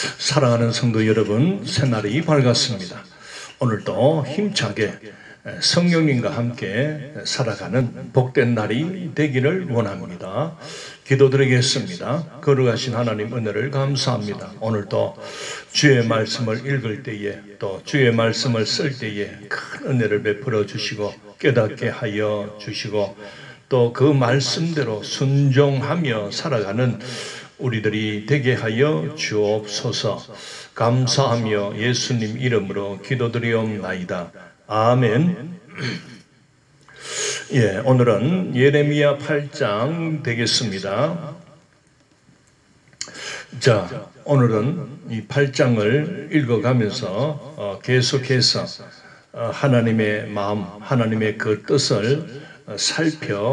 사랑하는 성도 여러분, 새날이 밝았습니다. 오늘도 힘차게 성령님과 함께 살아가는 복된 날이 되기를 원합니다. 기도드리겠습니다. 거룩하신 하나님 은혜를 감사합니다. 오늘도 주의 말씀을 읽을 때에 또 주의 말씀을 쓸 때에 큰 은혜를 베풀어 주시고 깨닫게 하여 주시고 또 그 말씀대로 순종하며 살아가는 우리들이 되게 하여 주옵소서. 감사하며 예수님 이름으로 기도드리옵나이다. 아멘. 예, 오늘은 예레미야 8장 되겠습니다. 자, 오늘은 이 8장을 읽어가면서 계속해서 하나님의 마음, 하나님의 그 뜻을 살펴가면서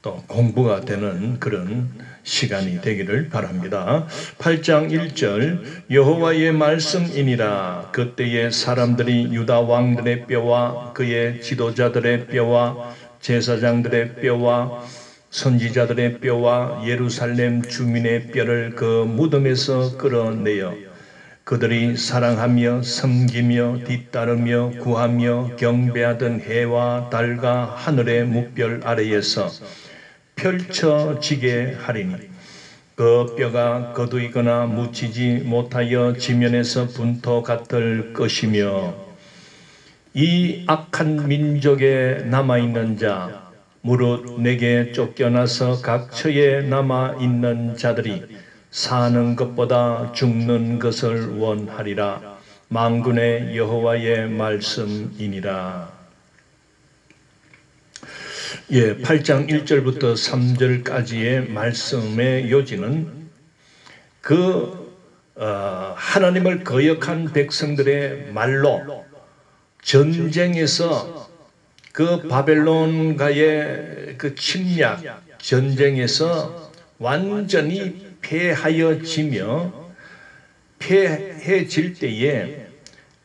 또 공부가 되는 그런 시간이 되기를 바랍니다. 8장 1절 여호와의 말씀이니라. 그때에 사람들이 유다 왕들의 뼈와 그의 지도자들의 뼈와 제사장들의 뼈와 선지자들의 뼈와 예루살렘 주민의 뼈를 그 무덤에서 끌어내어 그들이 사랑하며 섬기며 뒤따르며 구하며 경배하던 해와 달과 하늘의 무별 아래에서 펼쳐지게 하리니 그 뼈가 거두이거나 묻히지 못하여 지면에서 분토 같을 것이며 이 악한 민족에 남아있는 자 무릇 내게 쫓겨나서 각처에 남아있는 자들이 사는 것보다 죽는 것을 원하리라. 만군의 여호와의 말씀이니라. 예, 8장 1절부터 3절까지의 말씀의 요지는 하나님을 거역한 백성들의 말로 전쟁에서 그 바벨론과의 그 침략 전쟁에서 완전히 패해질 때에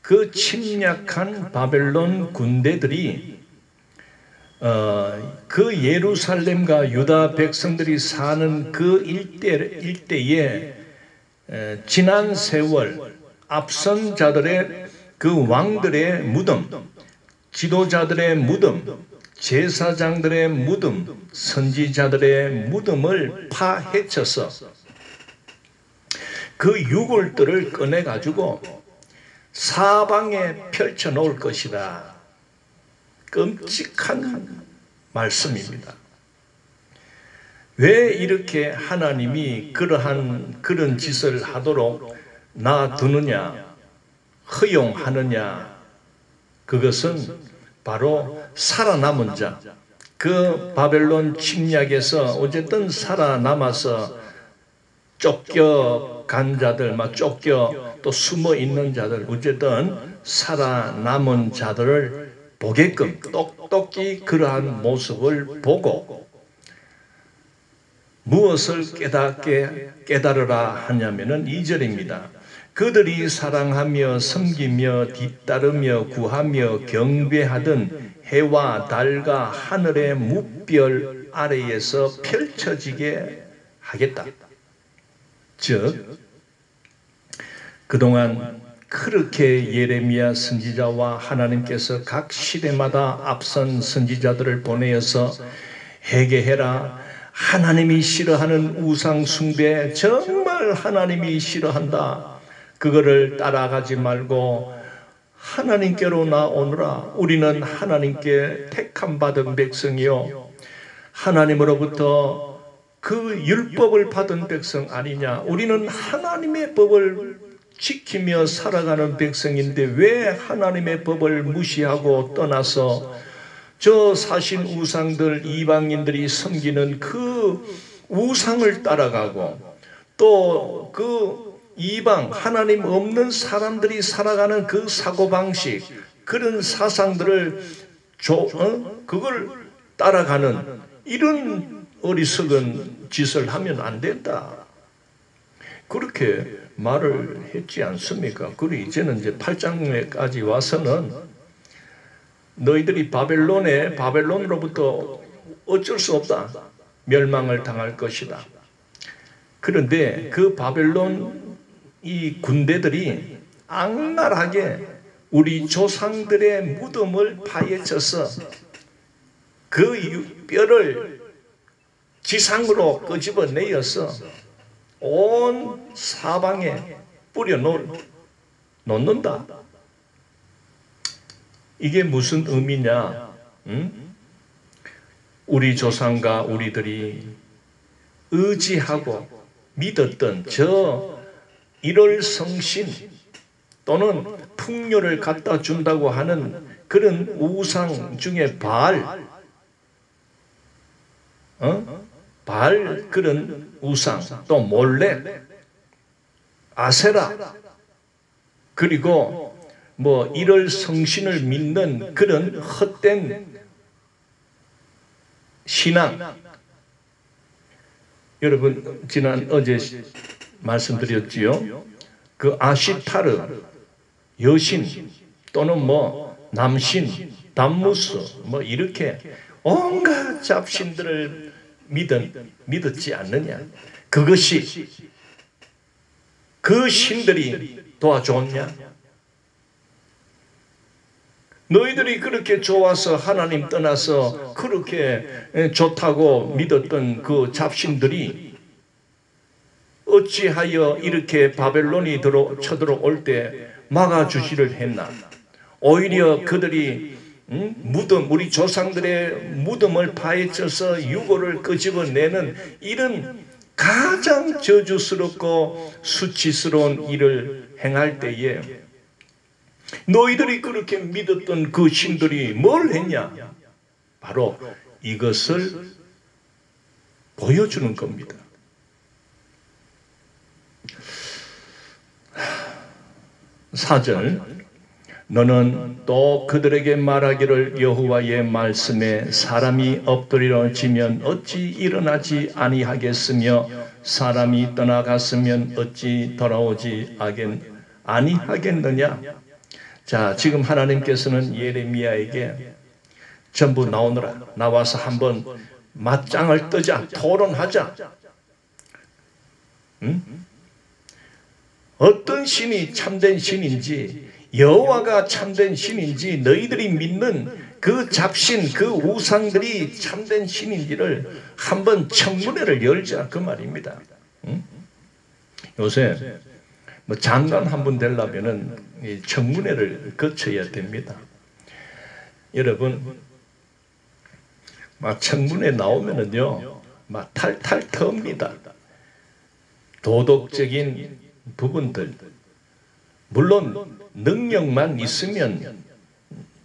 그 침략한 바벨론 군대들이 그 예루살렘과 유다 백성들이 사는 그 일대에 지난 세월 앞선 자들의 그 왕들의 무덤, 지도자들의 무덤, 제사장들의 무덤, 선지자들의 무덤을 파헤쳐서 그 유골들을 꺼내가지고 사방에 펼쳐 놓을 것이다. 끔찍한 말씀입니다. 왜 이렇게 하나님이 그런 짓을 하도록 놔두느냐, 허용하느냐? 그것은 바로 살아남은 자, 그 바벨론 침략에서 어쨌든 살아남아서 쫓겨간 자들, 또 숨어 있는 자들, 어쨌든 살아남은 자들을 보게끔 똑똑히 그러한 모습을 보고 무엇을 깨달으라 하냐면은 2절입니다. 그들이 사랑하며 섬기며 뒤따르며 구하며 경배하던 해와 달과 하늘의 무별 아래에서 펼쳐지게 하겠다. 즉 그동안 그렇게 예레미야 선지자와 하나님께서 각 시대마다 앞선 선지자들을 보내어서 회개해라. 하나님이 싫어하는 우상 숭배 정말 하나님이 싫어한다. 그거를 따라가지 말고 하나님께로 나오느라. 우리는 하나님께 택함 받은 백성이요 하나님으로부터 그 율법을 받은 백성 아니냐. 우리는 하나님의 법을 지키며 살아가는 백성인데 왜 하나님의 법을 무시하고 떠나서 저 사신 우상들, 이방인들이 섬기는 그 우상을 따라가고 또 그 이방 하나님 없는 사람들이 살아가는 그 사고방식, 그런 사상들을 그걸 따라가는 이런 어리석은 짓을 하면 안 된다. 그렇게 말을 했지 않습니까? 그리고 이제는 이제 8장에까지 와서는 너희들이 바벨론으로부터 어쩔 수 없다. 멸망을 당할 것이다. 그런데 그 바벨론 이 군대들이 악랄하게 우리 조상들의 무덤을 파헤쳐서 그 뼈를 지상으로 끄집어내어서 온 사방에 뿌려 놓는다. 이게 무슨 의미냐? 우리 조상과 우리들이 의지하고 믿었던 저 1월 성신 또는 풍요를 갖다 준다고 하는 그런 우상 중에 바알 그런 우상, 또 몰렉, 아세라, 그리고 뭐 1월 성신을 믿는 그런 헛된 신앙. 여러분 어제 말씀드렸지요. 그 아시타르 여신 또는 뭐 남신, 담무스 뭐 이렇게 온갖 잡신들을 믿었지 않느냐? 그것이 그 신들이 도와줬냐? 너희들이 그렇게 좋아서 하나님 떠나서 그렇게 좋다고 믿었던 그 잡신들이 어찌하여 이렇게 바벨론이 쳐들어올 때 막아주지를 했나? 오히려 그들이 우리 조상들의 무덤을 파헤쳐서 유골을 끄집어내는 이런 가장 저주스럽고 수치스러운 일을 행할 때에 너희들이 그렇게 믿었던 그 신들이 뭘 했냐? 바로 이것을 보여주는 겁니다. 4절 너는 또 그들에게 말하기를 여호와의 말씀에 사람이 엎드려지면 어찌 일어나지 아니하겠으며 사람이 떠나갔으면 어찌 돌아오지 아니하겠느냐. 자, 지금 하나님께서는 예레미야에게 전부 나와서 한번 맞짱을 뜨자, 토론하자. 어떤 신이 참된 신인지, 여호와가 참된 신인지, 너희들이 믿는 그 잡신, 그 우상들이 참된 신인지를 한번 청문회를 열자, 그 말입니다. 요새 뭐 장관 한 분 되려면은 청문회를 거쳐야 됩니다. 여러분, 막 청문회 나오면은요, 막 탈탈 텄습니다. 도덕적인 부분들, 물론 능력만 있으면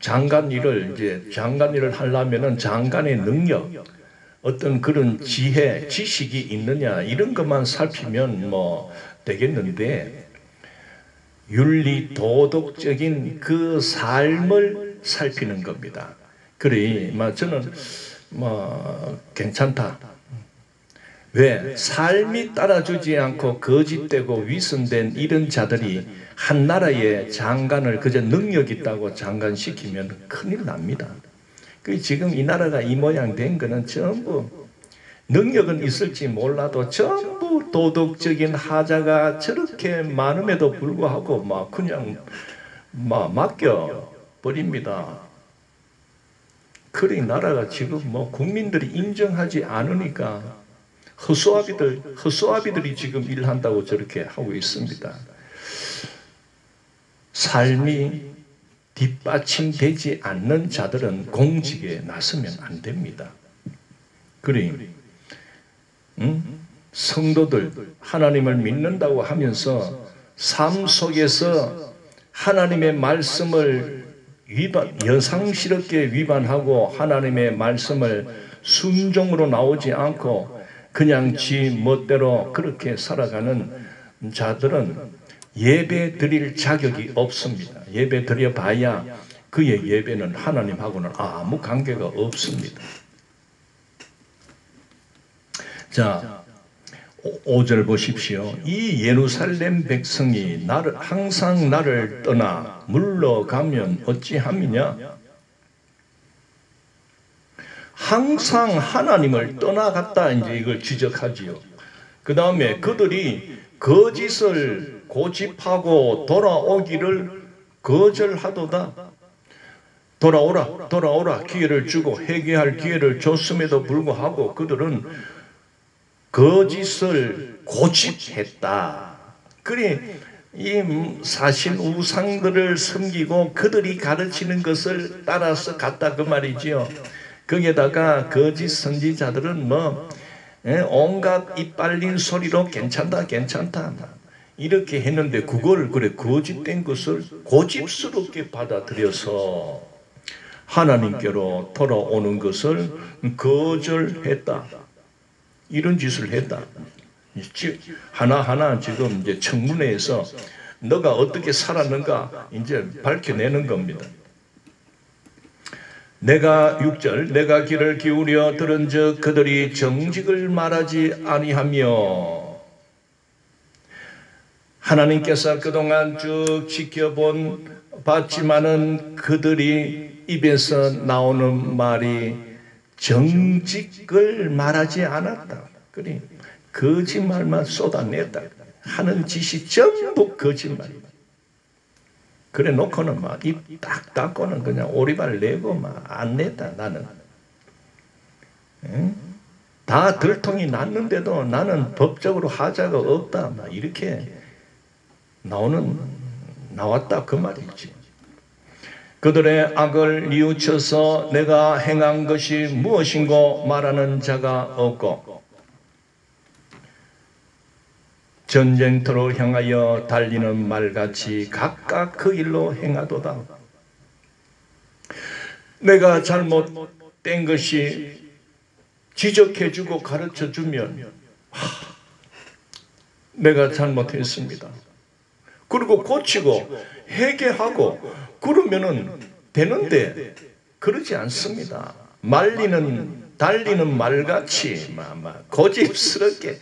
장관 일을 하려면은 장관의 능력, 어떤 그런 지혜, 지식이 있느냐 이런 것만 살피면 뭐 되겠는데, 윤리 도덕적인 그 삶을 살피는 겁니다. 그래, 저는 괜찮다. 왜? 삶이 따라주지 않고 거짓되고 위선된 이런 자들이 한 나라의 장관을 그저 능력 있다고 장관시키면 큰일 납니다. 지금 이 나라가 이 모양 된 거는 전부 능력은 있을지 몰라도 전부 도덕적인 하자가 저렇게 많음에도 불구하고 그냥 맡겨버립니다. 그래, 나라가 지금 국민들이 인정하지 않으니까 허수아비들이 지금 일한다고 저렇게 하고 있습니다. 삶이 뒷받침되지 않는 자들은 공직에 나서면 안 됩니다. 그래, 성도들 하나님을 믿는다고 하면서 삶 속에서 하나님의 말씀을 여상스럽게 위반하고 하나님의 말씀을 순종으로 나오지 않고 그냥 지 멋대로 그렇게 살아가는 자들은 예배 드릴 자격이 없습니다. 예배 드려봐야 그의 예배는 하나님하고는 아무 관계가 없습니다. 자, 5절 보십시오. 이 예루살렘 백성이 항상 나를 떠나 물러가면 어찌함이냐? 항상 하나님을 떠나갔다, 이제 이걸 지적하지요. 그 다음에 그들이 거짓을 고집하고 돌아오기를 거절하도다. 돌아오라 기회를 주고 회개할 기회를 줬음에도 불구하고 그들은 거짓을 고집했다. 그래 이 사신 우상들을 섬기고 그들이 가르치는 것을 따라서 갔다 그 말이지요. 거기에다가 거짓 선지자들은 온갖 이빨린 소리로 괜찮다 이렇게 했는데 그걸 거짓된 것을 고집스럽게 받아들여서 하나님께로 돌아오는 것을 거절했다. 이런 짓을 했다. 하나하나 지금 이제 청문회에서 너가 어떻게 살았는가 이제 밝혀내는 겁니다. 내가 6절 내가 귀를 기울여 들은즉 그들이 정직을 말하지 아니하며. 하나님께서 그동안 쭉 지켜본 봤지만은 그들이 입에서 나오는 말이 정직을 말하지 않았다. 그래 거짓말만 쏟아냈다. 하는 짓이 전부 거짓말이다. 그래 놓고는 막 입 딱 닫고는 그냥 오리발 내고 막 안 냈다. 나는 다 들통이 났는데도 나는 법적으로 하자가 없다. 막 이렇게 나왔다 그 말이지. 그들의 악을 뉘우쳐서 내가 행한 것이 무엇인고 말하는 자가 없고 전쟁터로 향하여 달리는 말같이 각각 그 일로 행하도다. 내가 잘못된 것이 지적해주고 가르쳐주면 내가 잘못했습니다. 그리고 고치고 회개하고 그러면은 되는데 그러지 않습니다. 달리는 말같이 고집스럽게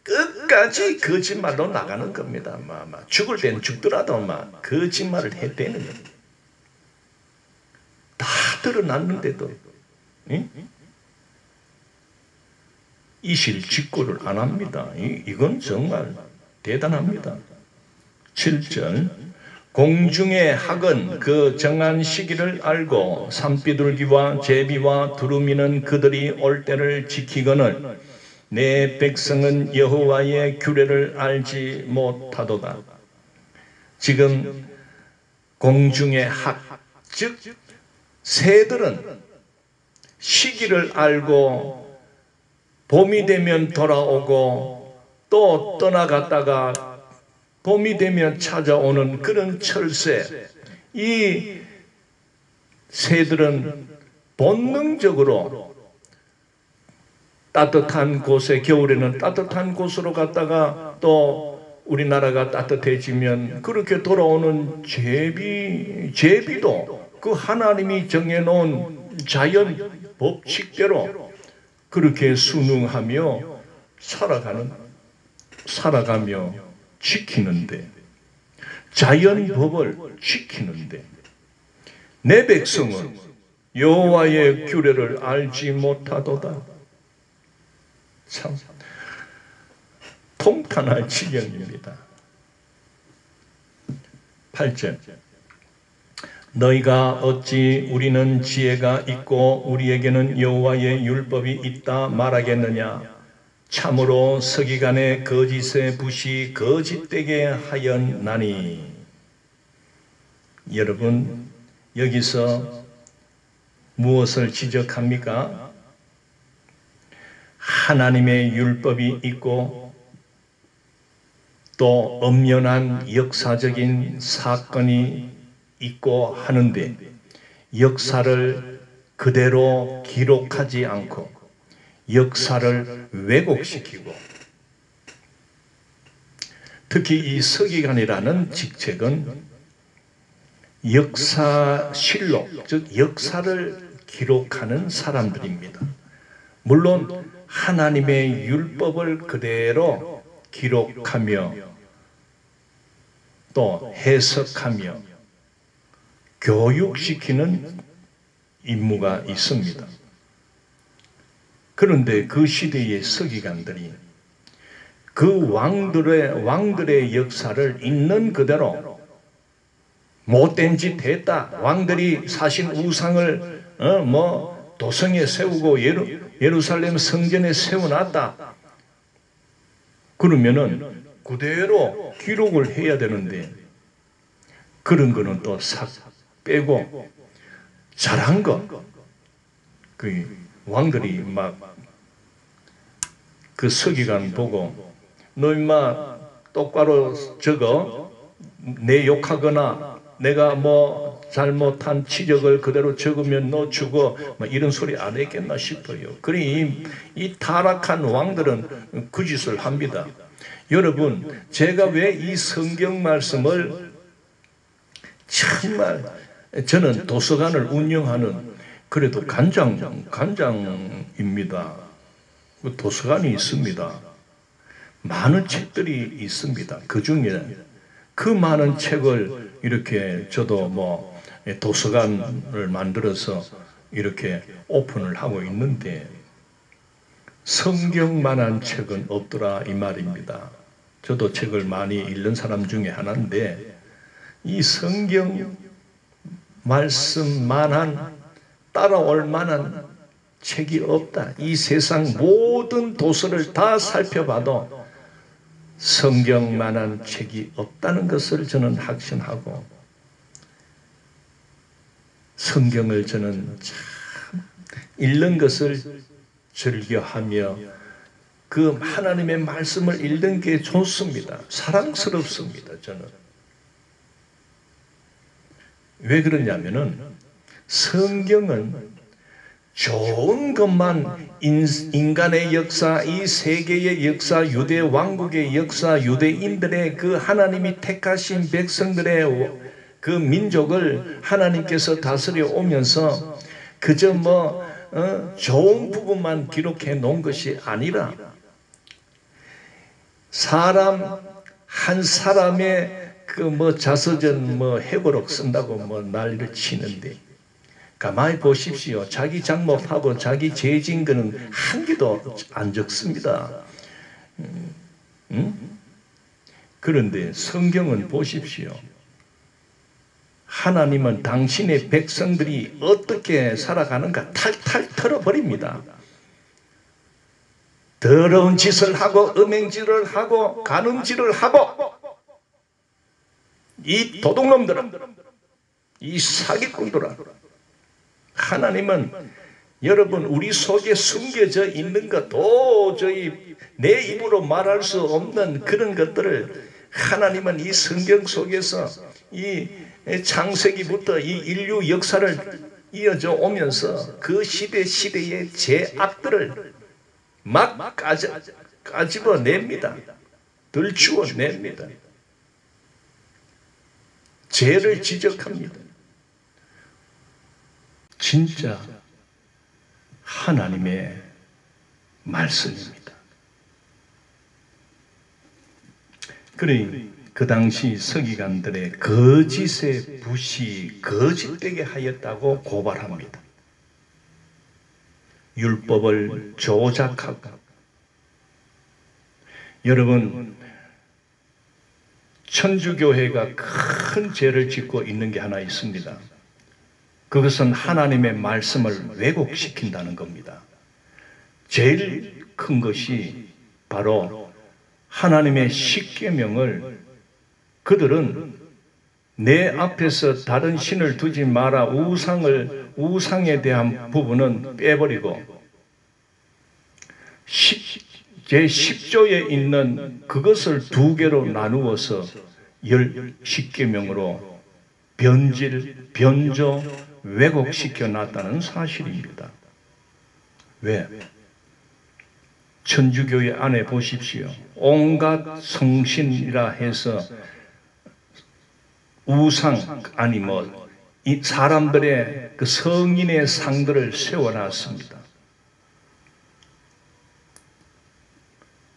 끝까지 거짓말로 나가는 겁니다. 죽을 땐 죽더라도 거짓말을 해대는 겁니다. 다 드러났는데도 이실직고를 안 합니다. 이건 정말 대단합니다. 7절 공중의 학은 그 정한 시기를 알고 산비둘기와 제비와 두루미는 그들이 올 때를 지키거늘 내 백성은 여호와의 규례를 알지 못하도다. 지금 공중의 학, 즉 새들은 시기를 알고 봄이 되면 돌아오고 또 떠나갔다가 봄이 되면 찾아오는 그런 철새. 이 새들은 본능적으로 따뜻한 곳에 겨울에는 따뜻한 곳으로 갔다가 또 우리나라가 따뜻해지면 그렇게 돌아오는 제비도 그 하나님이 정해놓은 자연 법칙대로 그렇게 순응하며 살아가며 지키는데 자연 법을 지키는데 내 백성은 여호와의 규례를 알지 못하도다. 참 통탄할 지경입니다. 8절 너희가 어찌 우리는 지혜가 있고 우리에게는 여호와의 율법이 있다 말하겠느냐. 참으로 서기관의 거짓의 붓이 거짓되게 하였나니. 여러분 여기서 무엇을 지적합니까? 하나님의 율법이 있고 또 엄연한 역사적인 사건이 있고 하는데 역사를 그대로 기록하지 않고 역사를 왜곡시키고 특히 이 서기관이라는 직책은 역사실록, 즉 역사를 기록하는 사람들입니다. 물론 하나님의 율법을 그대로 기록하며 또 해석하며 교육시키는 임무가 있습니다. 그런데 그 시대의 서기관들이 그 왕들의 역사를 있는 그대로 못된 짓 했다. 왕들이 사신 우상을 도성에 세우고 예루살렘 성전에 세워놨다. 그러면은 그대로 기록을 해야 되는데 그런 거는 또 싹 빼고 잘한 거. 그 왕들이 막 그 서기관 보고 너 임마 똑바로 적어. 내 욕하거나 내가 뭐 잘못한 지적을 그대로 적으면 너 죽어. 이런 소리 안 했겠나 싶어요. 그러니 이 타락한 왕들은 그 짓을 합니다. 여러분, 제가 왜 이 성경 말씀을 정말 저는 도서관을 운영하는 그래도 간장입니다. 도서관이 있습니다. 많은 책들이 있습니다. 그 중에 그 많은 책을 이렇게 저도 뭐 도서관을 만들어서 이렇게 오픈을 하고 있는데 성경만한 책은 없더라 이 말입니다. 저도 책을 많이 읽는 사람 중에 하나인데 이 성경 말씀만한 따라올 만한 책이 없다. 이 세상 모든 도서를 다 살펴봐도 성경만한 책이 없다는 것을 저는 확신하고 성경을 저는 참 읽는 것을 즐겨하며 그 하나님의 말씀을 읽는 게 좋습니다. 사랑스럽습니다. 저는 왜 그러냐면은 성경은 좋은 것만 인간의 역사, 이 세계의 역사, 유대 왕국의 역사, 유대인들의 그 하나님이 택하신 백성들의 그 민족을 하나님께서 다스려 오면서 그저 좋은 부분만 기록해 놓은 것이 아니라 사람 한 사람의 그 자서전 해고록 쓴다고 난리를 치는데 가만히 보십시오. 자기 잘못하고 자기 죄 지은 거는 한 개도 안 적습니다. 그런데 성경은 보십시오. 하나님은 당신의 백성들이 어떻게 살아가는가 탈탈 털어버립니다. 더러운 짓을 하고 음행질을 하고 간음질을 하고 이 도둑놈들은 이 사기꾼들은 하나님은 여러분 우리 속에 숨겨져 있는 것 도저히 내 입으로 말할 수 없는 그런 것들을 하나님은 이 성경 속에서 이 창세기부터 이 인류 역사를 이어져 오면서 그 시대의 죄악들을 막 까집어냅니다. 들추어냅니다. 죄를 지적합니다. 진짜 하나님의 말씀입니다. 그러니 그 당시 서기관들의 거짓의 붓이 거짓되게 하였다고 고발합니다. 율법을 조작하고 여러분 천주교회가 큰 죄를 짓고 있는 게 하나 있습니다. 그것은 하나님의 말씀을 왜곡시킨다는 겁니다. 제일 큰 것이 바로 하나님의 십계명을 그들은 내 앞에서 다른 신을 두지 마라 우상에 대한 부분은 빼버리고 제10조에 있는 그것을 두 개로 나누어서 10계명으로 변조, 왜곡시켜 놨다는 사실입니다. 왜? 천주교회 안에 보십시오. 온갖 성신이라 해서 우상, 이 사람들의 그 성인의 상들을 세워놨습니다.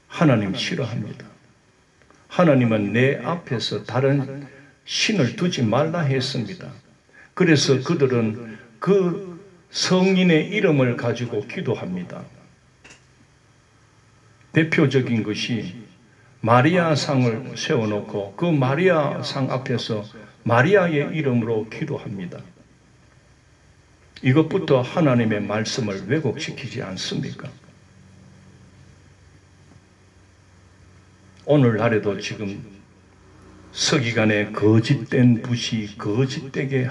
하나님 싫어합니다. 하나님은 내 앞에서 다른 신을 두지 말라 했습니다. 그래서 그들은 그 성인의 이름을 가지고 기도합니다. 대표적인 것이 마리아 상을 세워놓고 그 마리아 상 앞에서 마리아의 이름으로 기도합니다. 이것부터 하나님의 말씀을 왜곡시키지 않습니까? 오늘날에도 지금 서기관의 거짓된 붓이 거짓되게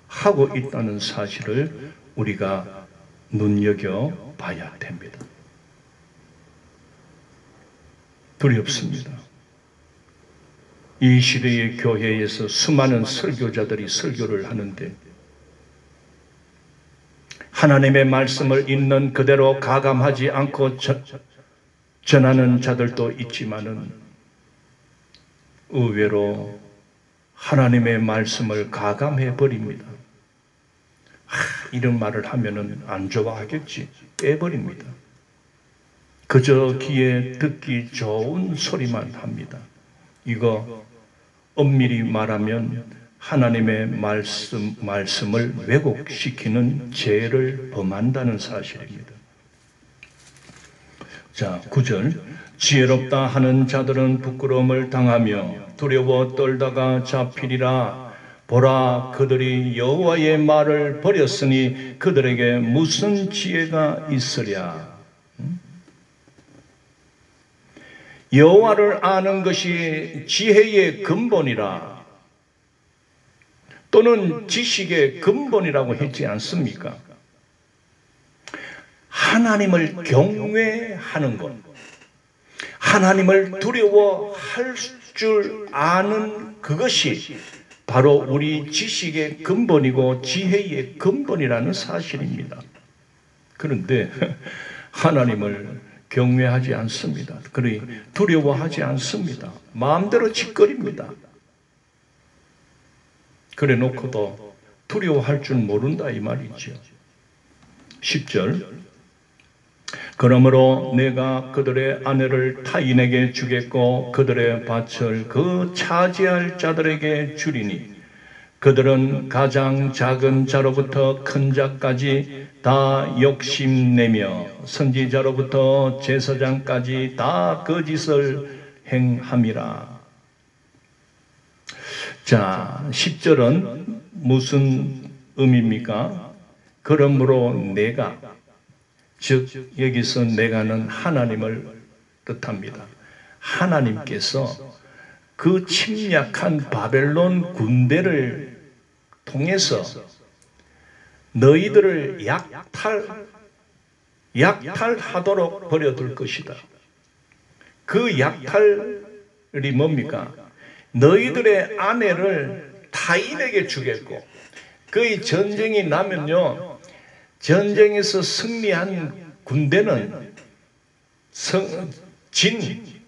하고 있다는 사실을 우리가 눈여겨봐야 됩니다. 두렵습니다. 이 시대의 교회에서 수많은 설교자들이 설교를 하는데 하나님의 말씀을 있는 그대로 가감하지 않고 전하는 자들도 있지만은 의외로 하나님의 말씀을 가감해 버립니다. 이런 말을 하면은 안 좋아하겠지. 빼버립니다. 그저 귀에 듣기 좋은 소리만 합니다. 이거 엄밀히 말하면 하나님의 말씀을 왜곡시키는 죄를 범한다는 사실입니다. 자, 9절. 지혜롭다 하는 자들은 부끄러움을 당하며 두려워 떨다가 잡히리라. 보라, 그들이 여호와의 말을 버렸으니 그들에게 무슨 지혜가 있으랴. 여호와를 아는 것이 지혜의 근본이라, 또는 지식의 근본이라고 했지 않습니까? 하나님을 경외하는 것, 하나님을 두려워할 줄 아는 그것이 바로 우리 지식의 근본이고 지혜의 근본이라는 사실입니다. 그런데 하나님을 경외하지 않습니다. 그러니 두려워하지 않습니다. 마음대로 짓거립니다. 그래 놓고도 두려워할 줄 모른다 이 말이죠. 10절. 그러므로 내가 그들의 아내를 타인에게 주겠고 그들의 밭을 그 차지할 자들에게 주리니 그들은 가장 작은 자로부터 큰 자까지 다 욕심내며 선지자로부터 제사장까지 다 거짓을 행함이라. 자, 10절은 무슨 의미입니까? 그러므로 내가, 즉 여기서 내가는 하나님을 뜻합니다. 하나님께서 그 침략한 바벨론 군대를 통해서 너희들을 약탈하도록 버려둘 것이다. 그 약탈이 뭡니까? 너희들의 아내를 타인에게 주겠고, 그 전쟁이 나면요, 전쟁에서 승리한 군대는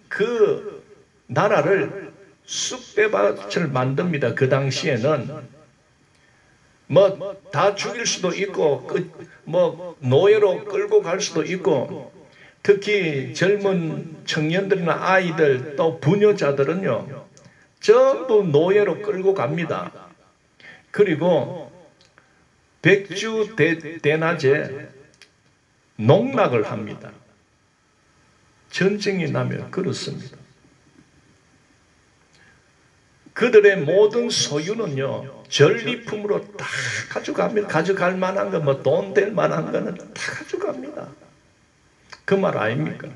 그 나라를 쑥대밭을 만듭니다. 그 당시에는 뭐 다 죽일 수도 있고 뭐 노예로 끌고 갈 수도 있고, 특히 젊은 청년들이나 아이들 또 부녀자들은요 전부 노예로 끌고 갑니다. 그리고 백주 대낮에 농락을 합니다. 전쟁이 나면 그렇습니다. 그들의 모든 소유는요 전리품으로 다 가져갑니다. 가져갈 만한 거, 뭐 돈 될 만한 거는 다 가져갑니다. 그 말 아닙니까?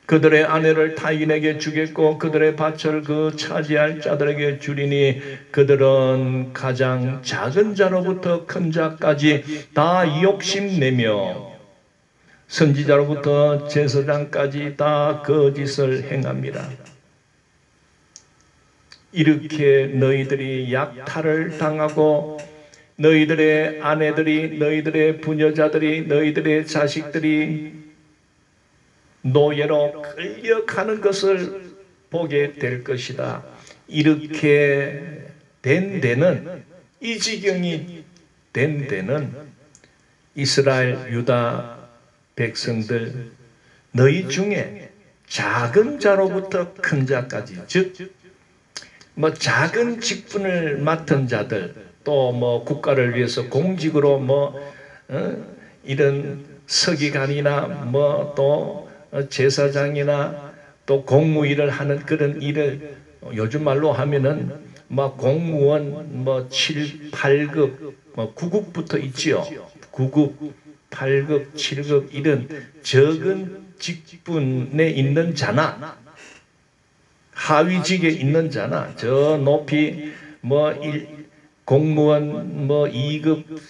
그들의 아내를 타인에게 주겠고 그들의 밭을 그 차지할 자들에게 주리니 그들은 가장 작은 자로부터 큰 자까지 다 욕심내며 선지자로부터 제사장까지 다 거짓을 행합니다. 이렇게 너희들이 약탈을 당하고 너희들의 아내들이, 너희들의 부녀자들이, 너희들의 자식들이 노예로 끌려가는 것을 보게 될 것이다. 이렇게 된 데는, 이 지경이 된 데는 이스라엘 유다 백성들, 너희 중에 작은 자로부터 큰 자까지, 즉 뭐 작은 직분을 맡은 자들, 또 뭐 국가를 위해서 공직으로 이런 서기관이나 뭐 또 제사장이나 또 공무 일을 하는 그런 일을 요즘 말로 하면은 뭐 공무원 뭐 7, 8급, 뭐 9급부터 있지요. 9급, 8급, 7급 이런 적은 직분에 있는 자나 하위직에 있는 자나 저 높이 뭐 공무원 뭐 2급,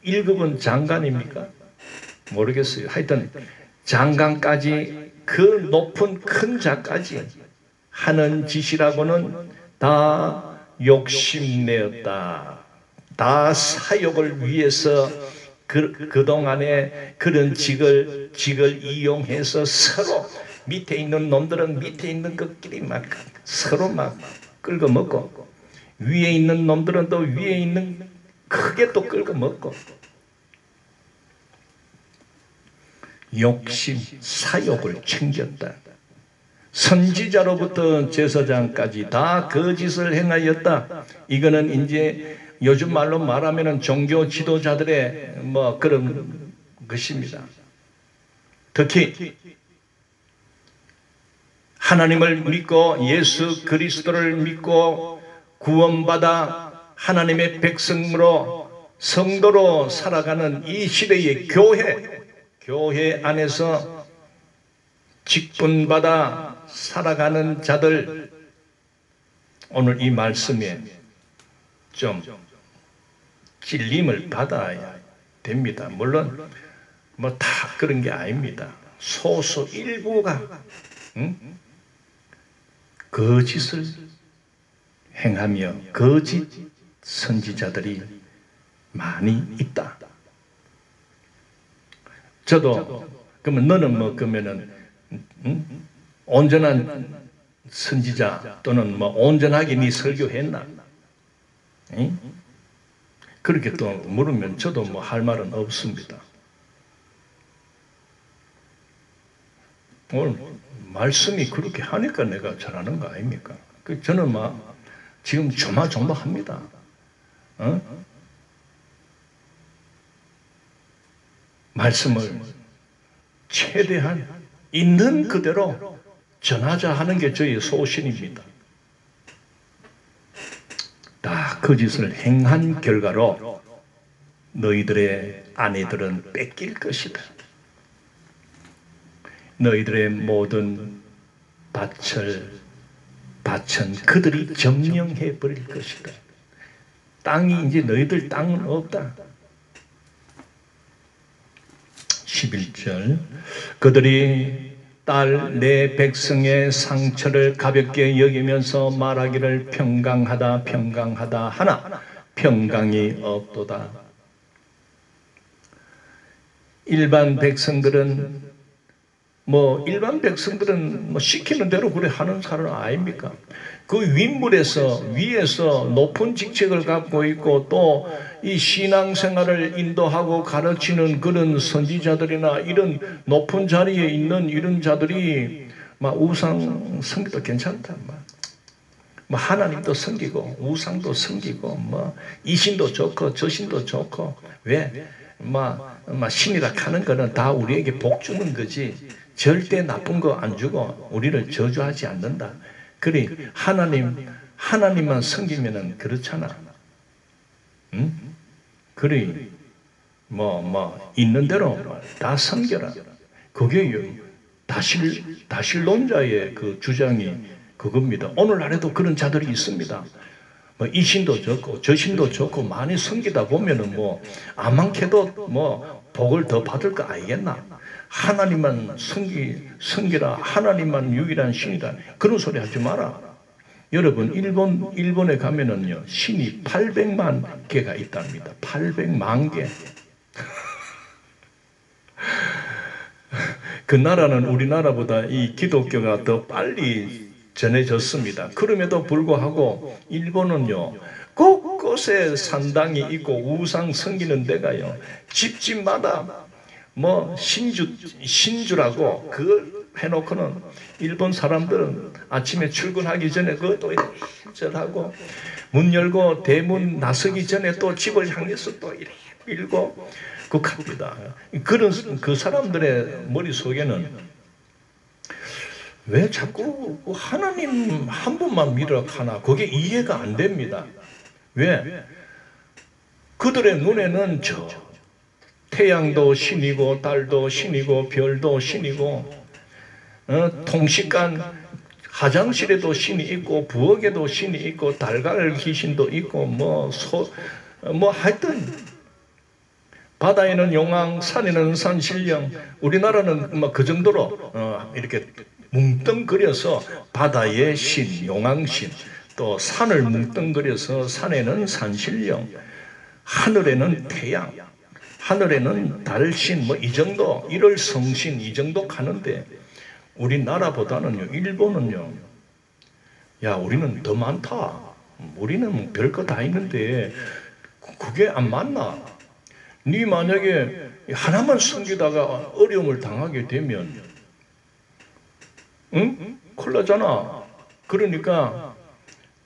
1급은 장관입니까? 모르겠어요. 하여튼 장관까지 그 높은 큰 자까지 하는 짓이라고는 다 욕심내었다. 다 사욕을 위해서 그동안에 그런 직을 이용해서 서로 밑에 있는 놈들은 밑에 있는 것끼리 막 서로 막 긁어먹고 위에 있는 놈들은 또 위에 있는 크게 또 긁어먹고 욕심, 사욕을 챙겼다. 선지자로부터 제사장까지 다 거짓을 행하였다. 이거는 이제 요즘 말로 말하면 종교 지도자들의 뭐 그런 것입니다. 특히 하나님을 믿고 예수 그리스도를 믿고 구원받아 하나님의 백성으로 성도로 살아가는 이 시대의 교회 안에서 직분받아 살아가는 자들, 오늘 이 말씀에 좀 찔림을 받아야 됩니다. 물론 뭐 다 그런 게 아닙니다. 소수 일부가 거짓을 행하며 거짓 선지자들이 많이 있다. 저도 그러면 너는 뭐 그러면은 온전한 선지자 또는 뭐 온전하게 네 설교했나? 그렇게 또 물으면 저도 뭐 할 말은 없습니다. 오늘 말씀이 그렇게 하니까 내가 잘하는 거 아닙니까? 저는 막 지금 조마조마합니다. 말씀을 최대한 있는 그대로 전하자 하는 게 저희 소신입니다. 다 거짓을 행한 결과로 너희들의 아내들은 뺏길 것이다. 너희들의 모든 밭은 그들이 점령해 버릴 것이다. 땅이 이제 너희들 땅은 없다. 11절 그들이 딸 내 백성의 상처를 가볍게 여기면서 말하기를 평강하다 하나 평강이 없도다. 일반 백성들은 뭐 시키는 대로 그래 하는 사람 아닙니까? 그 윗물에서 위에서 높은 직책을 갖고 있고 또 이 신앙생활을 인도하고 가르치는 그런 선지자들이나 이런 높은 자리에 있는 이런 자들이 막 우상 섬기도 괜찮다. 뭐 하나님도 섬기고 우상도 섬기고 뭐 이신도 좋고 저신도 좋고 왜? 막 신이라 하는 거는 다 우리에게 복 주는 거지. 절대 나쁜 거 안 주고 우리를 저주하지 않는다. 그래 하나님만 섬기면은 그렇잖아. 응? 그래 있는 대로 다 섬겨라. 그게 다실론자의 그 주장이 그겁니다. 오늘날에도 그런 자들이 있습니다. 뭐 이신도 좋고 저신도 좋고 많이 섬기다 보면은 뭐 아만케도 뭐 복을 더 받을 거 아니겠나? 하나님만 섬기라. 하나님만 유일한 신이다. 그런 소리 하지 마라. 여러분 일본에 가면은요 신이 800만 개가 있답니다. 800만 개. 그 나라는 우리나라보다 이 기독교가 더 빨리 전해졌습니다. 그럼에도 불구하고 일본은요 곳곳에 산당이 있고 우상 섬기는 데가요 집집마다 뭐 신주라고 그걸 해놓고는 일본 사람들은 아침에 출근하기 전에 그것도 일절하고 문 열고 대문 나서기 전에 또 집을 향해서 또 이렇게 밀고 그갑니다. 그런 그 사람들의 머릿속에는 왜 자꾸 하나님 한 분만 믿으라 하나? 그게 이해가 안 됩니다. 왜? 그들의 눈에는 저 태양도 신이고 달도 신이고 별도 신이고 통시간 화장실에도 신이 있고 부엌에도 신이 있고 달걀 귀신도 있고 뭐 하여튼 바다에는 용왕, 산에는 산신령. 우리나라는 뭐 그 정도로 이렇게 뭉뚱그려서 바다의 신, 용왕신, 또 산을 뭉뚱그려서 산에는 산신령, 하늘에는 태양, 하늘에는 달신, 뭐 이 정도, 1월 성신 이 정도 가는데 우리나라보다는요, 일본은요, 야 우리는 더 많다. 우리는 별거 다 있는데 그게 안 맞나? 네 만약에 하나만 숨기다가 어려움을 당하게 되면 큰일 나잖아. 그러니까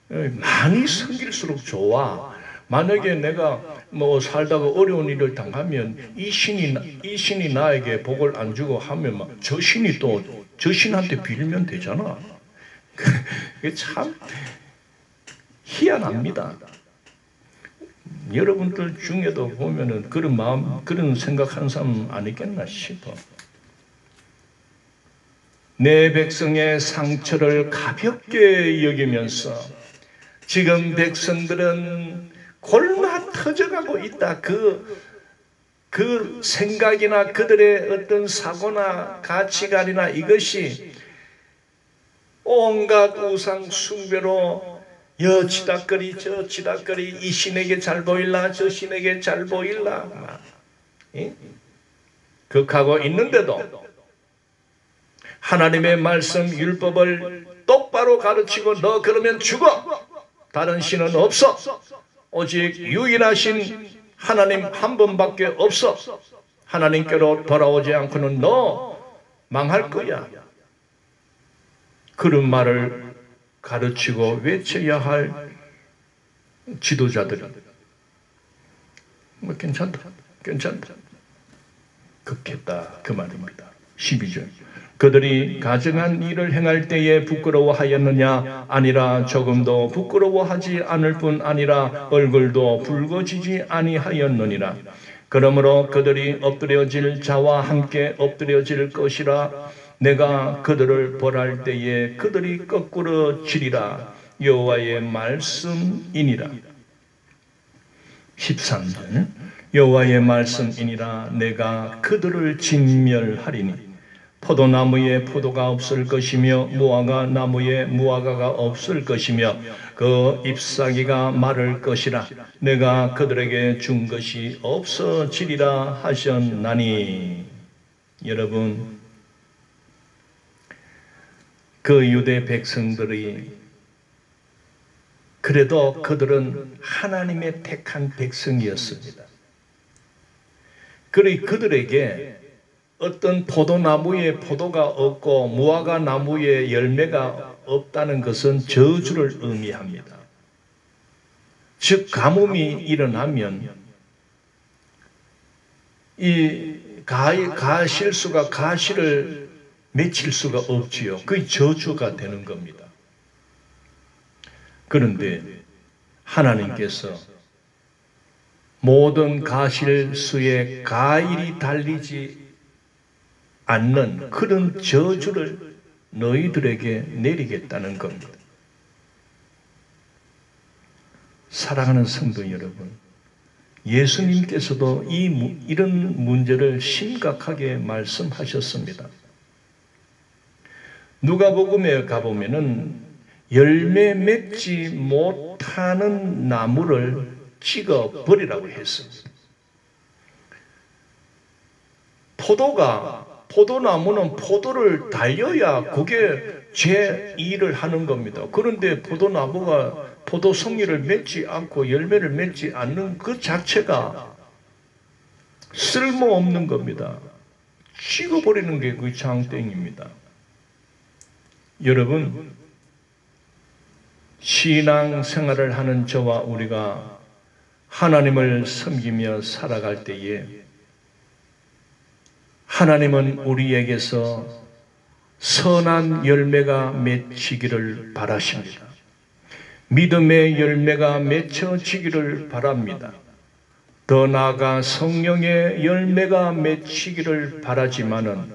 많이 숨길수록 좋아. 만약에 내가 뭐 살다가 어려운 일을 당하면 이 신이 나에게 복을 안 주고 하면 저 신이 또 저 신한테 빌면 되잖아. 그게 참 희한합니다. 여러분들 중에도 보면은 그런 마음, 그런 생각하는 사람 아니겠나 싶어. 내 백성의 상처를 가볍게 여기면서 지금 백성들은 골마 터져가고 있다. 그 생각이나 그들의 어떤 사고나 가치관이나 이것이 온갖 우상 숭배로 여 치닥거리 저 치닥거리 이 신에게 잘 보일라 저 신에게 잘 보일라 극하고 있는데도 하나님의 말씀 율법을 똑바로 가르치고 너 그러면 죽어. 다른 신은 없어. 오직 유일하신 하나님 한 분밖에 없어. 하나님께로 돌아오지 않고는 너 망할 거야. 그런 말을 가르치고 외쳐야 할 지도자들이 뭐 괜찮다. 극했다 그 말입니다. 12절 그들이 가증한 일을 행할 때에 부끄러워하였느냐? 아니라 조금도 부끄러워하지 않을 뿐 아니라 얼굴도 붉어지지 아니하였느니라. 그러므로 그들이 엎드려질 자와 함께 엎드려질 것이라. 내가 그들을 벌할 때에 그들이 거꾸로 지리라. 여호와의 말씀이니라. 13절 여호와의 말씀이니라. 내가 그들을 진멸하리니 포도나무에 포도가 없을 것이며 무화과 나무에 무화과가 없을 것이며 그 잎사귀가 마를 것이라. 내가 그들에게 준 것이 없어지리라 하셨나니. 여러분, 그 유대 백성들이 그래도 그들은 하나님의 택한 백성이었습니다. 그러니 그들에게 어떤 포도나무에 포도가 없고 무화과 나무에 열매가 없다는 것은 저주를 의미합니다. 즉 가뭄이 일어나면 이 가실수가 가시를 맺힐 수가 없지요. 그게 저주가 되는 겁니다. 그런데 하나님께서 모든 가실수에 가일이 달리지 않는 그런 저주를 너희들에게 내리겠다는 겁니다. 사랑하는 성도 여러분, 예수님께서도 이런 문제를 심각하게 말씀하셨습니다. 누가복음에 가보면은 열매 맺지 못하는 나무를 찍어 버리라고 했습니다. 포도나무는 포도를 달려야 그게 제 일을 하는 겁니다. 그런데 포도나무가 포도 송이를 맺지 않고 열매를 맺지 않는 그 자체가 쓸모없는 겁니다. 찍어버리는 게 그 장땡입니다. 여러분, 신앙생활을 하는 저와 우리가 하나님을 섬기며 살아갈 때에 하나님은 우리에게서 선한 열매가 맺히기를 바라십니다. 믿음의 열매가 맺혀지기를 바랍니다. 더 나아가 성령의 열매가 맺히기를 바라지만은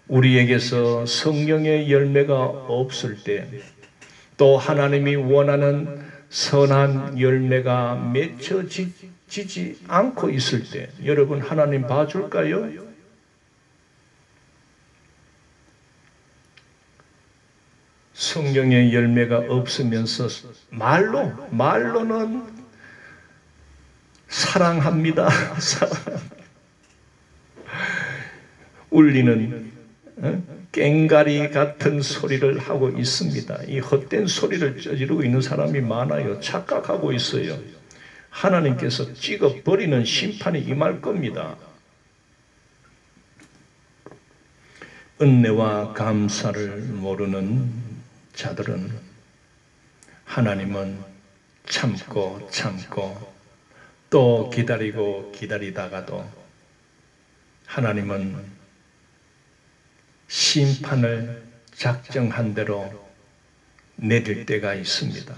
우리에게서 성령의 열매가 없을 때, 또 하나님이 원하는 선한 열매가 맺혀지지 않고 있을 때, 여러분 하나님 봐줄까요? 성령의 열매가 없으면서 말로는 사랑합니다. 울리는 꽹가리 같은 소리를 하고 있습니다. 이 헛된 소리를 저지르고 있는 사람이 많아요. 착각하고 있어요. 하나님께서 찍어버리는 심판이 임할 겁니다. 은혜와 감사를 모르는 자들은 하나님은 참고 또 기다리다가도 하나님은 심판을 작정한 대로 내릴 때가 있습니다.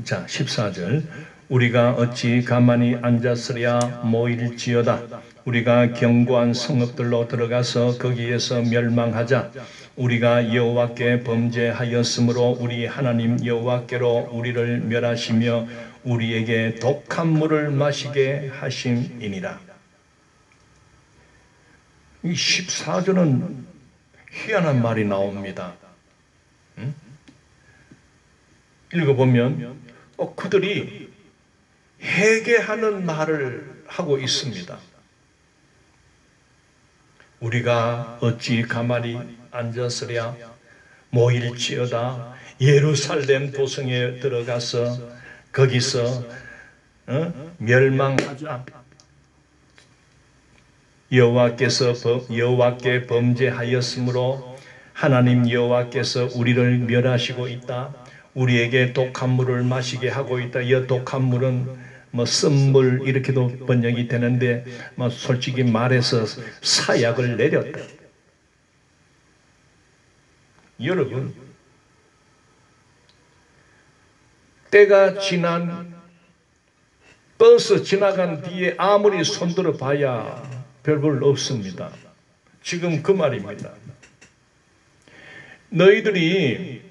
자, 14절. 우리가 어찌 가만히 앉았으랴 모일지어다. 우리가 견고한 성읍들로 들어가서 거기에서 멸망하자. 우리가 여호와께 범죄하였으므로 우리 하나님 여호와께로 우리를 멸하시며 우리에게 독한 물을 마시게 하심이니라. 이 14절은 희한한 말이 나옵니다. 읽어보면 그들이 회개하는 말을 하고 있습니다. 우리가 어찌 가만히 앉았으랴 모일지어다. 예루살렘 도성에 들어가서 거기서 멸망하자. 여호와께 범죄하였으므로 하나님 여호와께서 우리를 멸하시고 있다. 우리에게 독한 물을 마시게 하고 있다. 이 독한 물은 쓴물 이렇게도 번역이 되는데 솔직히 말해서 사약을 내렸다. 여러분, 때가 지난 버스 지나간 뒤에 아무리 손들어 봐야 별볼 없습니다. 지금 그 말입니다. 너희들이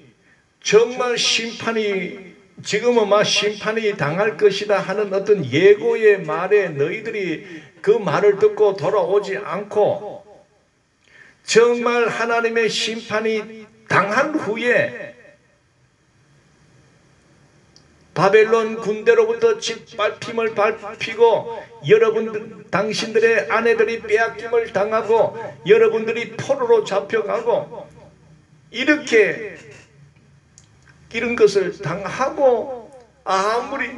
정말 지금은 심판이 당할 것이다 하는 어떤 예고의 말에 너희들이 그 말을 듣고 돌아오지 않고 정말 하나님의 심판이 당한 후에 바벨론 군대로부터 짓밟힘을 밟히고 당신들의 아내들이 빼앗김을 당하고 여러분들이 포로로 잡혀가고 이런 것을 당하고 아무리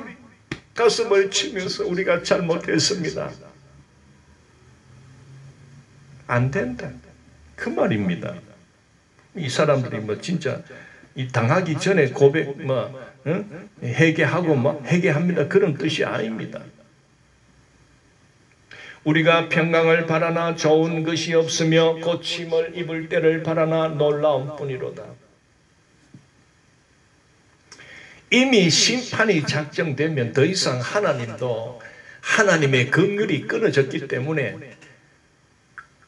가슴을 치면서 우리가 잘못했습니다. 안 된다. 그 말입니다. 이 사람들이 진짜 당하기 전에 회개하고 회개합니다. 그런 뜻이 아닙니다. 우리가 평강을 바라나 좋은 것이 없으며 고침을 입을 때를 바라나 놀라운 뿐이로다. 이미 심판이 작정되면 더 이상 하나님도 하나님의 긍휼이 끊어졌기 때문에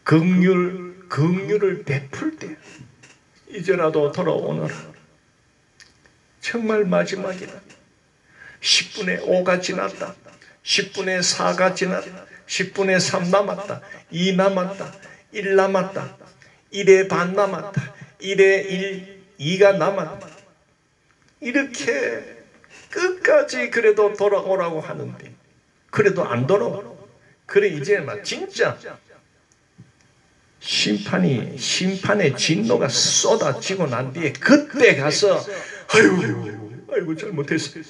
긍휼을 베풀 때 이제라도 돌아오너라. 정말 마지막이다. 10분의 5가 지났다. 10분의 4가 지났다. 10분의 3 남았다. 2 남았다. 1 남았다. 1의 반 남았다. 1의 1, 2가 남았다. 이렇게 끝까지 그래도 돌아오라고 하는데 그래도 안 돌아와. 그래 이제 진짜 심판의 진노가 쏟아지고 난 뒤에 그때 가서 아이고 잘못했어.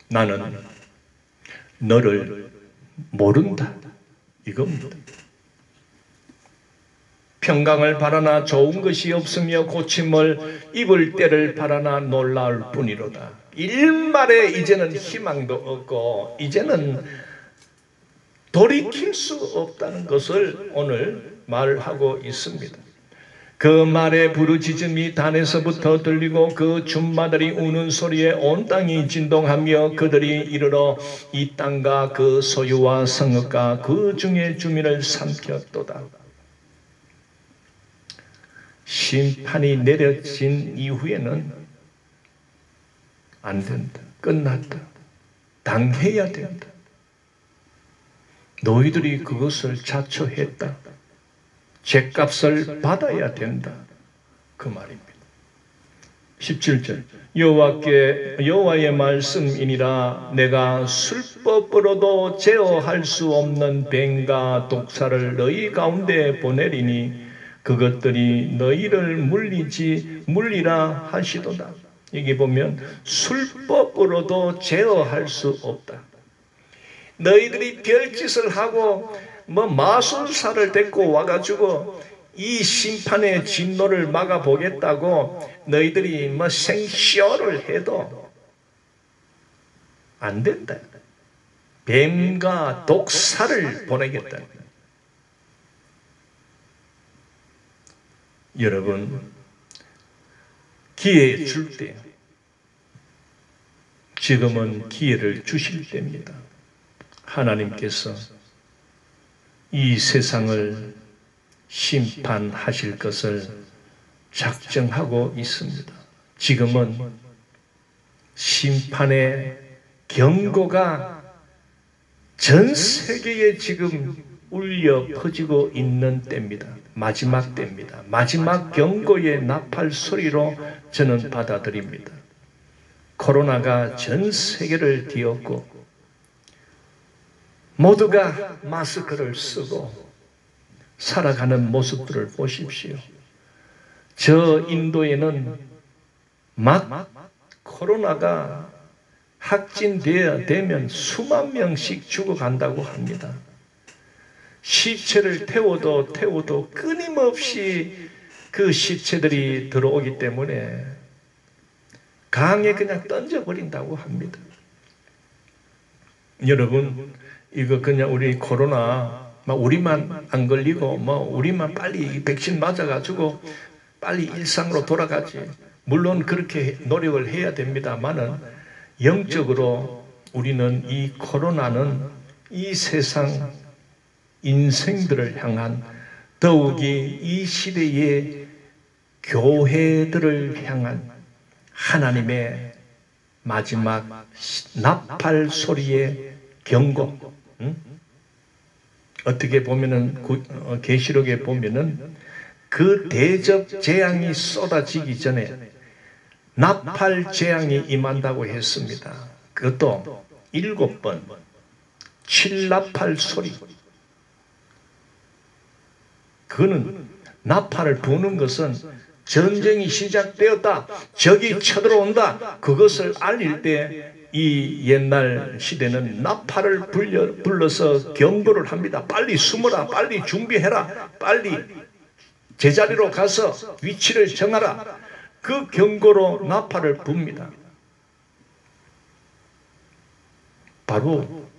나는 너를 모른다. 이겁니다. 평강을 바라나 좋은 것이 없으며 고침을 입을 때를 바라나 놀라울 뿐이로다. 일말에 이제는 희망도 없고 이제는 돌이킬 수 없다는 것을 오늘 말하고 있습니다. 그 말의 부르짖음이 단에서부터 들리고 그 줌마들이 우는 소리에 온 땅이 진동하며 그들이 이르러 이 땅과 그 소유와 성읍과 그 중에 주민을 삼켰도다. 심판이 내려진 이후에는 안 된다. 끝났다. 당해야 된다. 너희들이 그것을 자초했다. 죗값을 받아야 된다. 그 말입니다. 17절 여호와의 말씀이니라. 내가 술법으로도 제어할 수 없는 뱀과 독사를 너희 가운데 보내리니 그것들이 너희를 물리라 하시도다. 여기 보면 술법으로도 제어할 수 없다. 너희들이 별짓을 하고 마술사를 데리고 와가지고 이 심판의 진노를 막아보겠다고 너희들이 생쇼를 해도 안 된다. 뱀과 독사를 보내겠다. 여러분, 기회 줄 때 지금은 기회를 주실 때입니다. 하나님께서 이 세상을 심판하실 것을 작정하고 있습니다. 지금은 심판의 경고가 전 세계에 지금 울려 퍼지고 있는 때입니다. 마지막 때입니다. 마지막 경고의 나팔 소리로 저는 받아들입니다. 코로나가 전 세계를 뒤엎고 모두가 마스크를 쓰고 살아가는 모습들을 보십시오. 저 인도에는 막 코로나가 확진되면 수만 명씩 죽어간다고 합니다. 시체를 태워도 끊임없이 그 시체들이 들어오기 때문에 강에 그냥 던져버린다고 합니다. 여러분, 이거 그냥 우리 코로나 우리만 안 걸리고 우리만 빨리 백신 맞아가지고 빨리 일상으로 돌아가지. 물론 그렇게 노력을 해야 됩니다만은 영적으로 우리는 이 코로나는 이 세상 인생들을 향한, 더욱이 이 시대의 교회들을 향한 하나님의 마지막 나팔 소리의 경고. 어떻게 보면은 계시록에 보면은 그 대접 재앙이 쏟아지기 전에 나팔 재앙이 임한다고 했습니다. 그것도 7번 7나팔 소리. 그거는 나팔을 부는 것은 전쟁이 시작되었다, 적이 쳐들어온다, 그것을 알릴 때 이 옛날 시대는 나팔을 불러서 경고를 합니다. 빨리 숨어라, 빨리 준비해라, 빨리 제자리로 가서 위치를 정하라. 그 경고로 나팔을 붑니다. 바로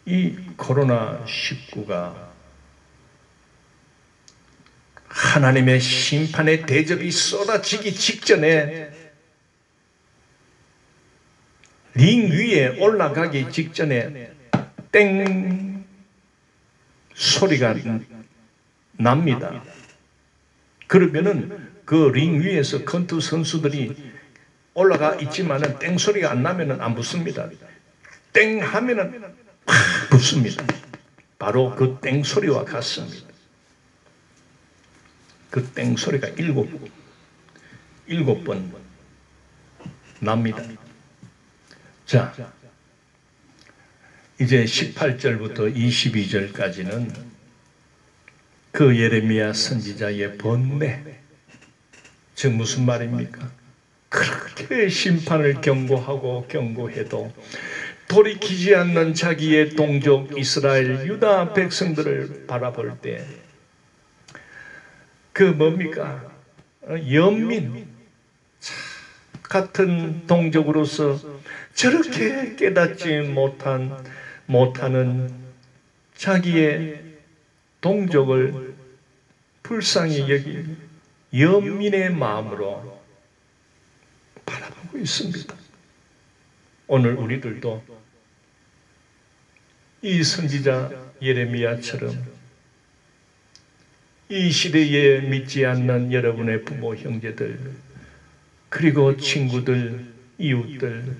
이 코로나19가 하나님의 심판의 대접이 쏟아지기 직전에, 링 위에 올라가기 직전에 땡 소리가 납니다. 그러면은 그 링 위에서 권투 선수들이 올라가 있지만은 땡 소리가 안 나면은 안 붙습니다. 땡 하면은 팍 붙습니다. 바로 그 땡 소리와 같습니다. 그 땡 소리가 7번 납니다. 자, 이제 18절부터 22절까지는 그 예레미야 선지자의 번뇌. 즉 무슨 말입니까? 그렇게 심판을 경고해도 돌이키지 않는 자기의 동족 이스라엘 유다 백성들을 바라볼 때 그 뭡니까? 연민 같은 동족으로서 저렇게 깨닫지 못하는 자기의 동족을 불쌍히 여기 연민의 마음으로 바라보고 있습니다. 오늘 우리들도 이 선지자 예레미야처럼 이 시대에 믿지 않는 여러분의 부모, 형제들, 그리고 친구들, 이웃들,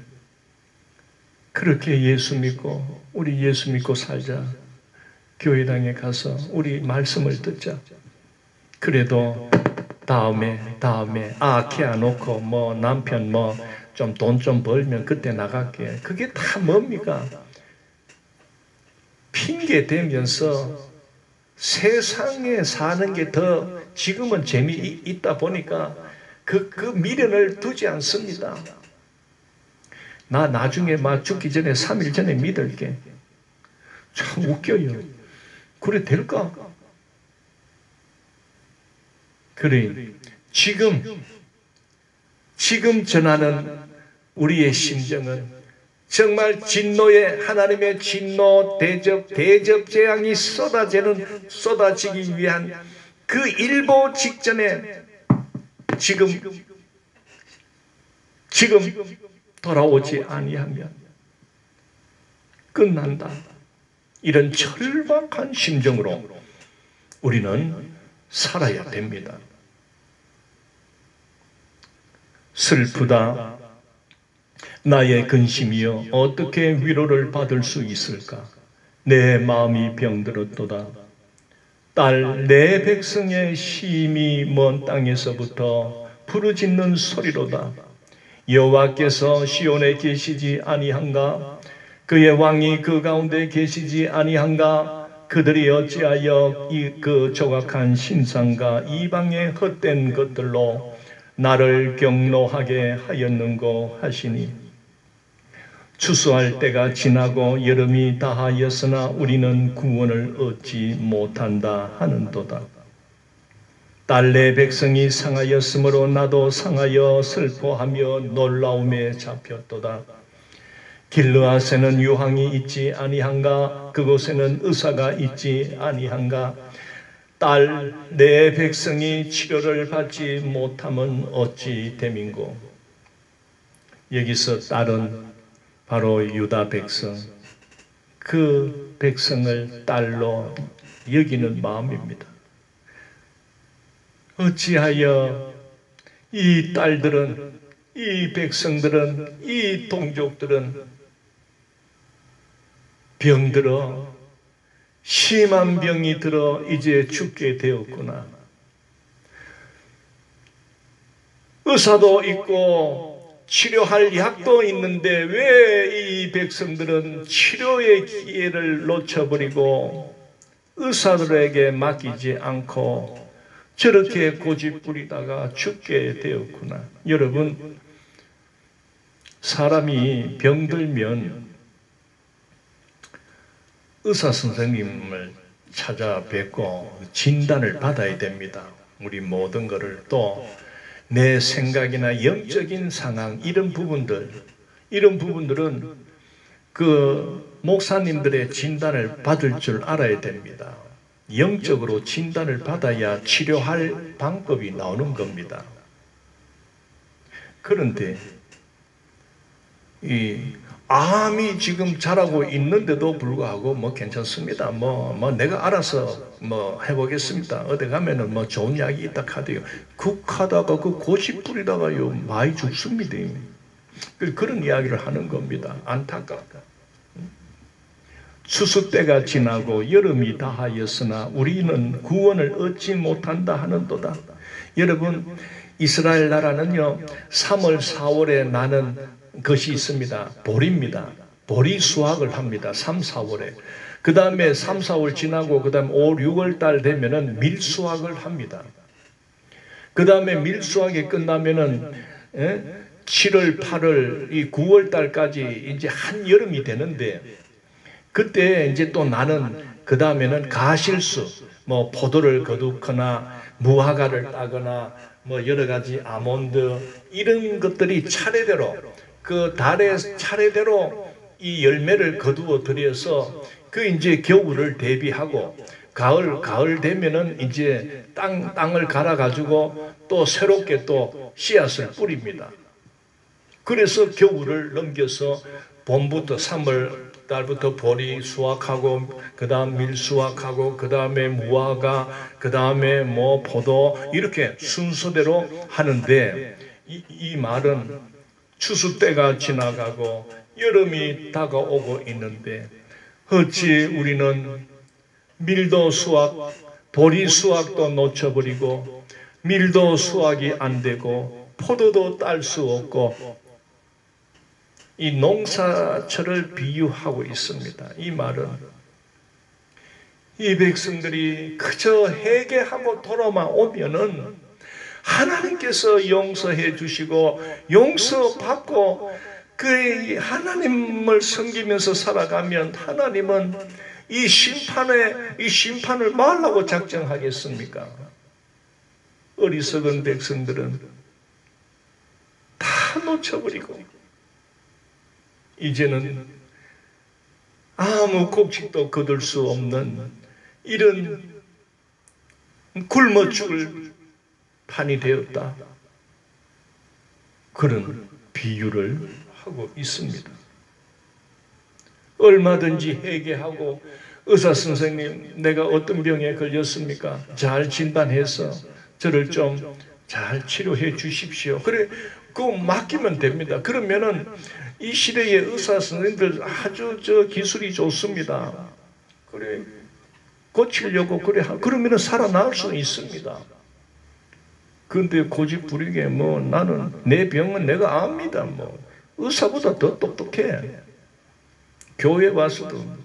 그렇게 예수 믿고 우리 예수 믿고 살자. 교회당에 가서 우리 말씀을 듣자. 그래도 다음에 케아 놓고 뭐 남편 뭐 좀 돈 좀 벌면 그때 나갈게. 그게 다 뭡니까? 핑계 대면서 세상에 사는 게 더 지금은 재미있다 보니까 그 미련을 두지 않습니다. 나 나중에 막 죽기 전에 3일 전에 믿을게. 참 웃겨요. 그래 될까? 그래 지금 전하는 우리의 심정은 정말 진노의 하나님의 진노 대접 재앙이 쏟아지기 위한 그 일보 직전에 지금 돌아오지 아니하면 끝난다. 이런 절박한 심정으로 우리는 살아야 됩니다. 슬프다. 나의 근심이여 어떻게 위로를 받을 수 있을까? 내 마음이 병들었도다. 딸 내 백성의 심히 먼 땅에서부터 부르짖는 소리로다. 여호와께서 시온에 계시지 아니한가? 그의 왕이 그 가운데 계시지 아니한가? 그들이 어찌하여 그 조각한 신상과 이방의 헛된 것들로 나를 경노하게 하였는고 하시니 추수할 때가 지나고 여름이 다하였으나 우리는 구원을 얻지 못한다 하는도다. 딸 내 백성이 상하였으므로 나도 상하여 슬퍼하며 놀라움에 잡혔도다. 길르앗에는 유황이 있지 아니한가? 그곳에는 의사가 있지 아니한가? 딸 내 백성이 치료를 받지 못함은 어찌 됨인고? 여기서 딸은 바로 유다 백성, 그 백성을 딸로 여기는 마음입니다. 어찌하여 이 딸들은, 이 백성들은, 이 동족들은 병들어 심한 병이 들어 이제 죽게 되었구나. 의사도 있고 치료할 약도 있는데 왜 이 백성들은 치료의 기회를 놓쳐버리고 의사들에게 맡기지 않고 저렇게 고집부리다가 죽게 되었구나. 여러분, 사람이 병들면 의사 선생님을 찾아뵙고 진단을 받아야 됩니다. 우리 모든 것을 또 내 생각이나 영적인 상황 이런 부분들은 그 목사님들의 진단을 받을 줄 알아야 됩니다. 영적으로 진단을 받아야 치료할 방법이 나오는 겁니다. 그런데 이 암이 지금 자라고 있는데도 불구하고 뭐 괜찮습니다. 뭐 내가 알아서 뭐 해보겠습니다. 어디 가면은 뭐 좋은 약이 있다 카대요. 국하다가 그 고집 부리다가요 많이 죽습니다. 그런 이야기를 하는 겁니다. 안타깝다. 추수 때가 지나고 여름이 다하였으나 우리는 구원을 얻지 못한다 하는도다. 여러분, 이스라엘 나라는요 3월 4월에 나는 것이 있습니다. 보리입니다. 보리 수확을 합니다. 3, 4월에. 그 다음에 3, 4월 지나고 그 다음에 5, 6월 달 되면은 밀수확을 합니다. 그 다음에 밀수확이 끝나면은 7월, 8월, 이 9월 달까지 이제 한여름이 되는데 그때 이제 또 나는 그 다음에는 가실수, 뭐 포도를 거두거나 무화과를 따거나 뭐 여러 가지 아몬드 이런 것들이 차례대로 그 달의 차례대로 이 열매를 거두어 들여서 그 이제 겨울을 대비하고 가을 되면은 이제 땅을 갈아 가지고 또 새롭게 또 씨앗을 뿌립니다. 그래서 겨울을 넘겨서 봄부터 3월 달부터 보리 수확하고, 그 다음 밀 수확하고, 그 다음에 무화과, 그 다음에 뭐 포도, 이렇게 순서대로 하는데, 이 말은 추수 때가 지나가고 여름이 다가오고 있는데, 어찌 우리는 밀도 수확, 보리 수확도 놓쳐버리고 밀도 수확이 안 되고 포도도 딸 수 없고, 이 농사철을 비유하고 있습니다. 이 말은 이 백성들이 그저 회개하고 돌아만 오면은 하나님께서 용서해 주시고 용서받고 그 하나님을 섬기면서 살아가면 하나님은 이 심판을 말라고 작정하겠습니까? 어리석은 백성들은 다 놓쳐버리고 이제는 아무 곡식도 거둘 수 없는 이런 굶어 죽을 판이 되었다. 그런 비유를 하고 있습니다. 얼마든지 회개하고 의사 선생님, 내가 어떤 병에 걸렸습니까? 잘 진단해서 저를 좀 잘 치료해 주십시오. 그래, 그거 맡기면 됩니다. 그러면은 이 시대의 의사 선생님들 아주 기술이 좋습니다. 그래, 고치려고 그러면은 살아날 수 있습니다. 그런데 고집부리게 뭐 나는 내 병은 내가 압니다. 뭐 의사보다 더 똑똑해. 교회 와서도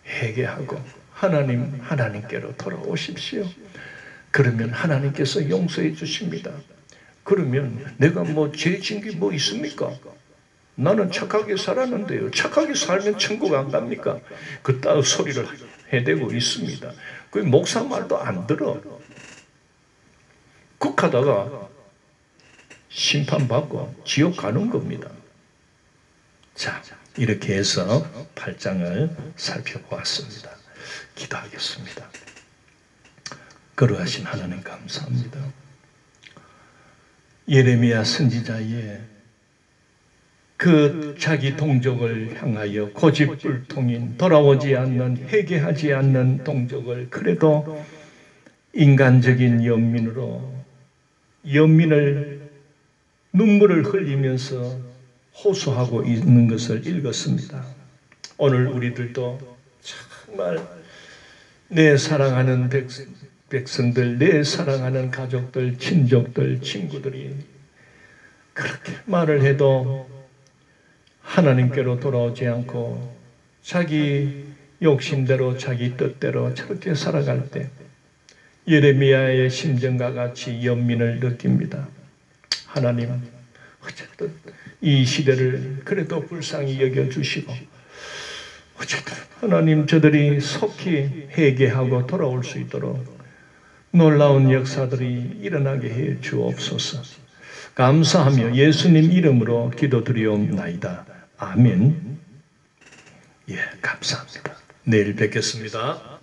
회개하고 하나님께로 돌아오십시오. 그러면 하나님께서 용서해 주십니다. 그러면 내가 뭐 죄 지은 게 뭐 있습니까? 나는 착하게 살았는데요. 착하게 살면 천국 안 갑니까? 그따위 소리를 해대고 있습니다. 그 목사 말도 안 들어. 국하다가 심판받고 지옥 가는 겁니다. 자, 이렇게 해서 8장을 살펴보았습니다. 기도하겠습니다. 거룩하신 하나님 감사합니다. 예레미야 선지자의 그 자기 동족을 향하여 고집불통인 돌아오지 않는 회개하지 않는 동족을 그래도 인간적인 연민을 눈물을 흘리면서 호소하고 있는 것을 읽었습니다. 오늘 우리들도 정말 내 사랑하는 백성들, 내 사랑하는 가족들, 친족들, 친구들이 그렇게 말을 해도 하나님께로 돌아오지 않고 자기 욕심대로 자기 뜻대로 저렇게 살아갈 때 예레미야의 심정과 같이 연민을 느낍니다. 하나님, 어쨌든 이 시대를 그래도 불쌍히 여겨주시고 어쨌든 하나님 저들이 속히 회개하고 돌아올 수 있도록 놀라운 역사들이 일어나게 해 주옵소서. 감사하며 예수님 이름으로 기도드리옵나이다. 아멘. 예, 감사합니다. 내일 뵙겠습니다.